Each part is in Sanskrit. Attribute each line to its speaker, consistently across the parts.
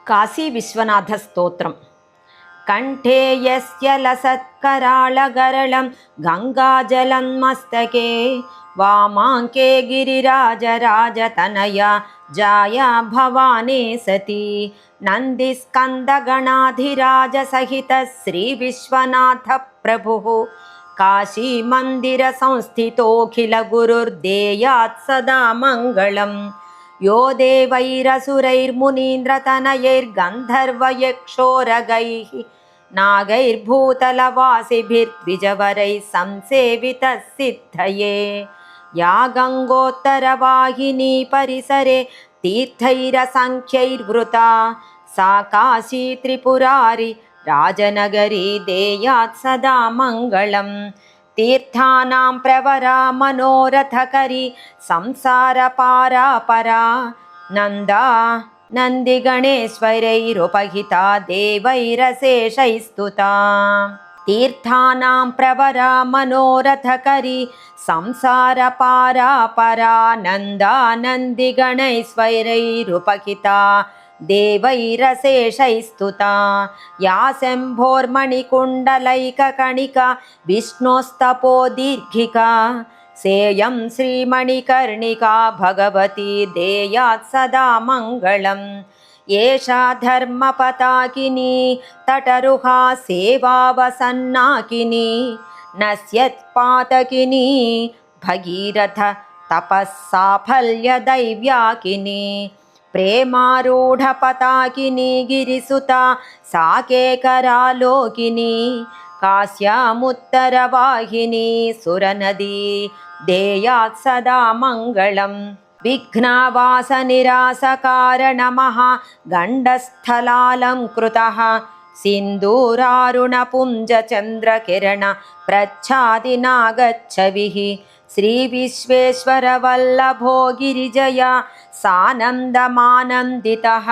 Speaker 1: కాశీ విశ్వనాథ స్తోత్రం. కంఠే యస్య లసత్కరాళగరళం గంగాజలం మస్తకే వామాంకే గిరిరాజరాజతనయ జాయా భవానే సతి నందిస్కందగణాధిరాజ సహిత శ్రీ విశ్వనాథ ప్రభుః కాశీ మందిర సంస్థితోఖిల గురుర్దేయాత్ సదా మంగళం. यो देवैरसुरैर्मुनीन्द्रतनयैर्गन्धर्वयक्षोरगैः नागैर्भूतलवासिभिर्द्विजवरैः संसेवितः सिद्धये या गङ्गोत्तरवाहिनी परिसरे तीर्थैरसङ्ख्यैर्वृता सा काशी त्रिपुरारी राजनगरी देयात् सदा मङ्गलम्. तीर्थानां प्रवरा मनोरथकरी संसारपारापरा नन्दा नन्दिगणेश्वरैरुपहिता देवैरशेषैस्तुता. तीर्थानां प्रवरा मनोरथकरी संसारपारापरा नन्दा नन्दिगणैश्वरैरुपहिता देवैरशेषैस्तुता. या शम्भोर्मणिकुण्डलैककणिका विष्णोस्तपोदीर्घिका सेयं श्रीमणिकर्णिका भगवती देयात् सदा मङ्गलम्. एषा धर्मपताकिनी तटरुहा सेवावसन्नाकिनी नश्यत्पातकिनी भगीरथ तपःसाफल्यदैव्याकिनी प्रेमारूढपताकिनी गिरिसुता साकेकरालोकिनी काश्यामुत्तरवाहिनी सुरनदी देयात् सदा मङ्गलम्. विघ्नावासनिरासकारणमः गण्डस्थलालङ्कृतः सिन्दूरारुणपुञ्जचन्द्रकिरण प्रच्छादिनागच्छविः श्रीविश्वेश्वरवल्लभो गिरिजया सानन्दमानन्दितः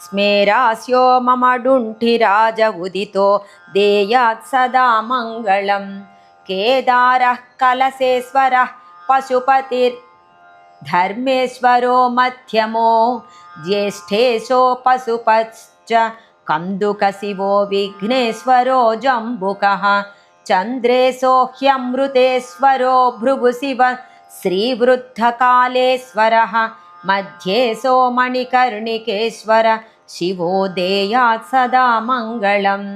Speaker 1: स्मेरास्यो मम डुण्ठिराज उदितो देयात् सदा मङ्गलम्. केदारः कलशेश्वरः पशुपतिर्धर्मेश्वरो मध्यमो ज्येष्ठेशो पशुपश्च कन्दुकशिवो विघ्नेश्वरो जम्बुकः चन्द्रेशो ह्यमृतेश्वरो भृगुशिव श्रीवृद्धकालेश्वरः मध्येशो मणिकर्णिकेश्वर शिवो देयात् सदा मङ्गलम्.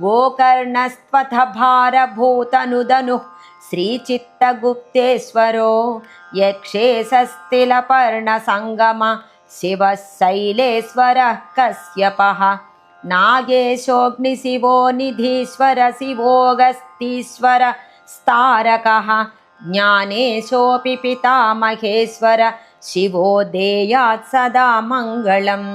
Speaker 1: गोकर्णस्त्वथ भारभूतनुदनुः श्रीचित्तगुप्तेश्वरो यक्षेशस्तिलपर्णसङ्गम शिवः शैलेश्वरः कश्यपः नागेशोऽग्निशिवो निधीश्वर शिवोऽगस्तीश्वर स्तारकः ज्ञानेशोऽपि पितामहेश्वर शिवो देयात् सदा मङ्गलम्.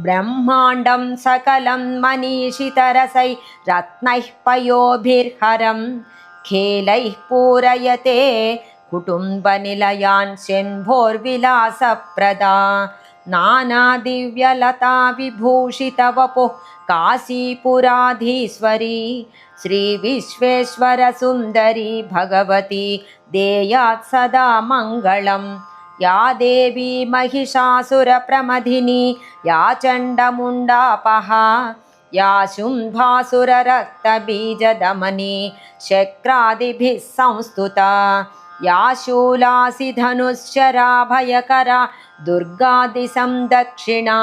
Speaker 1: ब्रह्माण्डं सकलं मनीषितरसै रत्नैः पयोभिर्हरं खेलैः पूरयते कुटुम्बनिलयान् शम्भोर्विलासप्रदा नानादिव्यलता विभूषितवपुः काशीपुराधीश्वरी श्रीविश्वेश्वरसुन्दरी भगवती देयात् सदा मङ्गलम्. या देवी महिषासुरप्रमथिनी या चण्डमुण्डापहा या शुम्भासुररक्तबीजदमनी शक्रादिभिः संस्तुता या शूलासिधनुश्चराभयकरा दुर्गादिसंदक्षिणा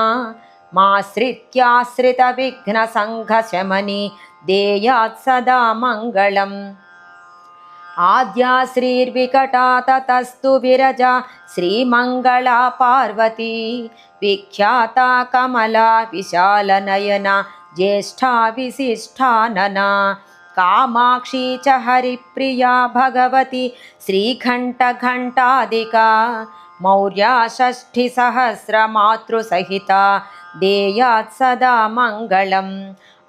Speaker 1: माश्रित्याश्रितविघ्नसङ्घशमनी देयात् सदा मङ्गलम्. आद्या श्रीर्विकटा ततस्तु विरजा श्रीमङ्गला पार्वती विख्याता कमला विशालनयना ज्येष्ठा विशिष्टानना कामाक्षी च हरिप्रिया भगवती श्रीघण्टघण्टादिका मौर्या षष्ठिसहस्रमातृसहिता देयात् सदा मङ्गलम्.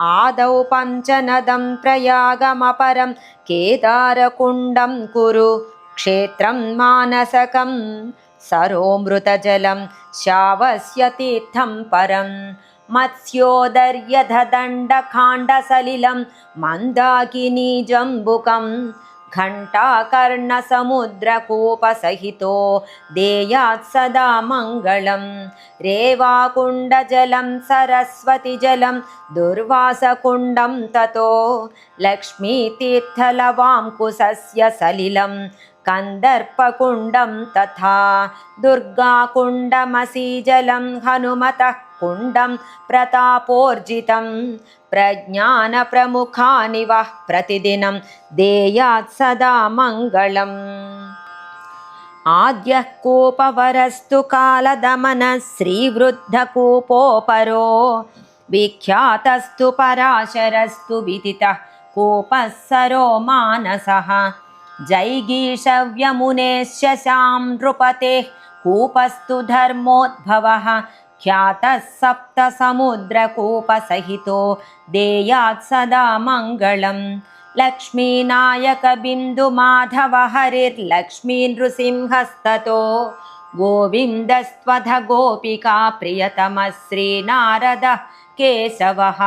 Speaker 1: आदौ पञ्चनदं प्रयागमपरं केदारकुण्डं कुरु क्षेत्रं मानसकं सरोमृतजलं शावस्य तीर्थं परं मत्स्योदर्यधदण्डकाण्डसलिलं मन्दाकिनी जम्बुकं घण्टाकर्णसमुद्रकूपसहितो देयात् सदा मङ्गलं रेवाकुण्डजलं सरस्वतीजलं दुर्वासकुण्डं ततो लक्ष्मीतीर्थलवाङ्कुशस्य सलिलं कन्दर्पकुण्डं तथा दुर्गाकुण्डमसीजलं हनुमतः कुण्डं प्रतापोर्जितं प्रज्ञानप्रमुखानि वः प्रतिदिनं देयात् सदा मङ्गलम् आद्यः कूपवरस्तु कालदमनः श्रीवृद्धकूपोपरो विख्यातस्तु पराशरस्तु विदितः कूपः सरो मानसः जैगीषव्यमुनेश्च नृपतेः कूपस्तु धर्मोद्भवः ख्यातः सप्तसमुद्रकूपसहितो देयात् सदा मङ्गलम् लक्ष्मीनायकबिन्दुमाधव हरिर्लक्ष्मीनृसिंहस्ततो गोविन्दस्त्वथ गोपिका प्रियतमः श्रीनारदः केशवः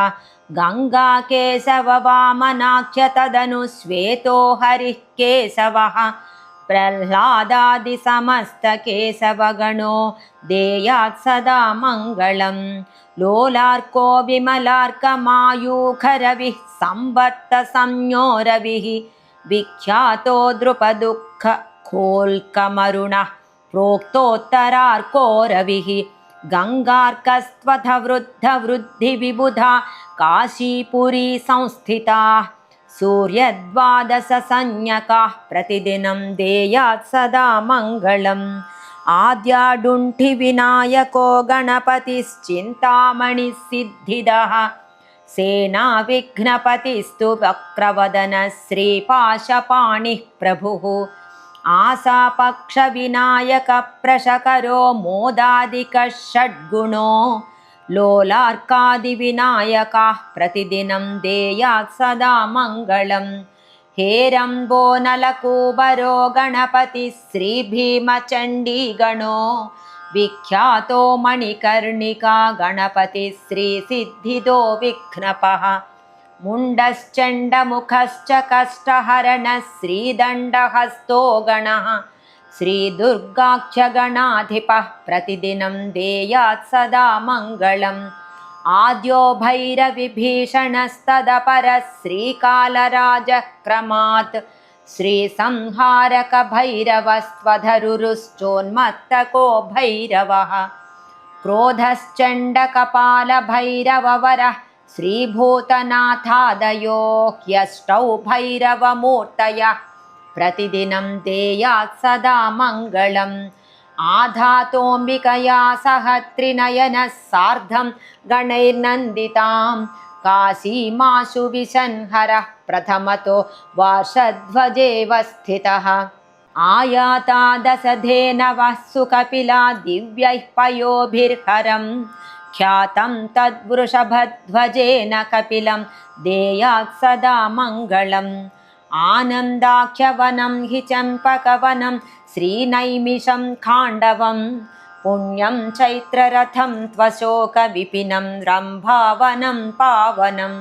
Speaker 1: गङ्गाकेशववामनाख्य तदनु श्वेतो हरिः केशवः प्रह्लादादिसमस्तकेशवगणो देयात् सदा मङ्गलम् लोलार्को विमलार्कमायूखरविः संवर्तसंज्ञोरविः विख्यातो द्रुपदुःखखोल्कमरुणः प्रोक्तोत्तरार्को रविः गङ्गार्कस्त्वथ वृद्धवृद्धिविबुधा काशीपुरी संस्थिताः सूर्यद्वादशसंज्ञकाः प्रतिदिनं देयात् सदा मङ्गलम् आद्याडुण्ठिविनायको गणपतिश्चिन्तामणिः सिद्धिदः सेनाविघ्नपतिस्तु वक्रवदनः श्रीपाशपाणिः प्रभुः आशापक्षविनायकप्रशकरो मोदादिकः षड्गुणो लोलार्कादिविनायकाः प्रतिदिनं देयात् सदा मङ्गलम् हेरम्बो नलकूबरो गणपतिः श्रीभीमचण्डीगणो विख्यातो मणिकर्णिका गणपतिः श्रीसिद्धिदो विघ्नपः मुण्डश्चण्डमुखश्च कष्टहरणः श्रीदण्डहस्तो गणः श्रीदुर्गाख्यगणाधिपः प्रतिदिनं देयात् सदा मङ्गलम् आद्यो भैरविभीषणस्तदपरः श्रीकालराजक्रमात् श्रीसंहारकभैरवस्त्वधरुरुश्चोन्मत्तको भैरवः क्रोधश्चण्डकपालभैरववरः श्रीभूतनाथादयो ह्यष्टौ भैरवमूर्तयः प्रतिदिनं देयात् सदा मङ्गलम् आधातोऽम्बिकया सह त्रिनयनः सार्धं गणैर्नन्दितां काशीमाशु विशन्हरः प्रथमतो वार्षध्वजेव स्थितः आयाता दशधेनवः सुकपिला दिव्यैः पयोभिर्हरं ख्यातं तद्वृषभध्वजेन कपिलं देयात् सदा मङ्गलम् आनन्दाख्यवनं हि चम्पकवनं श्रीनैमिषं खाण्डवं पुण्यं चैत्ररथं त्वशोकविपिनं रम्भावनं पावनं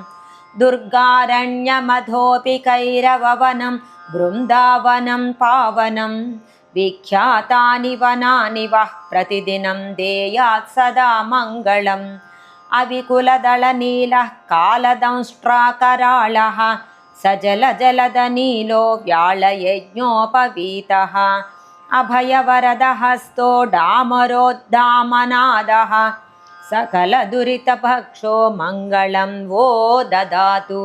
Speaker 1: दुर्गारण्यमधोऽपि कैरववनं बृन्दावनं पावनं विख्यातानि वनानि वः प्रतिदिनं देयात् सदा मङ्गलम् अविकुलदलनीलः कालदंष्ट्राकराळः सजलजलदनीलो व्याळयज्ञोपवीतः अभयवरदहस्तो डामरोद्दामनादः सकलदुरितभक्षो मङ्गलं वो ददातु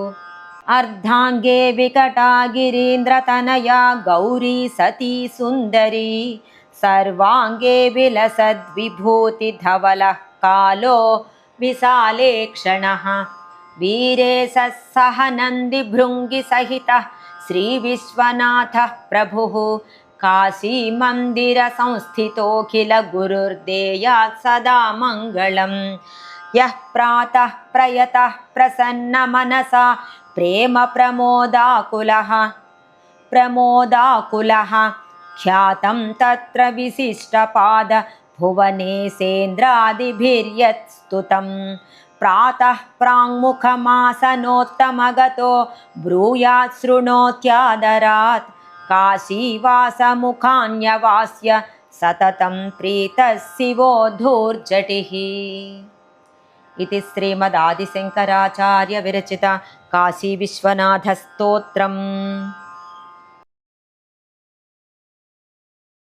Speaker 1: अर्धाङ्गे विकटा गिरीन्द्रतनया गौरी सती सुन्दरी सर्वाङ्गे विलसद्विभूतिधवलः कालो विशाले क्षणः वीरेशः सह नन्दिभृङ्गिसहितः श्रीविश्वनाथः प्रभुः काशीमन्दिरसंस्थितोऽखिल गुरुर्देयात् सदा मङ्गलम् यः प्रातः प्रयतः प्रसन्नमनसा प्रमोदाकुलः ख्यातं तत्र विशिष्टपाद भुवनेशेन्द्रादिभिर्यत् स्तुतं प्रातः प्राङ्मुखमासनोत्तमगतो ब्रूयात् शृणोत्यादरात् काशीवासमुखान्यवास्य सततं प्रीतः शिवो धूर्जटिः इति श्रीमदादिशङ्कराचार्य विरचित काशी विश्वनाथ स्तोत्रम्।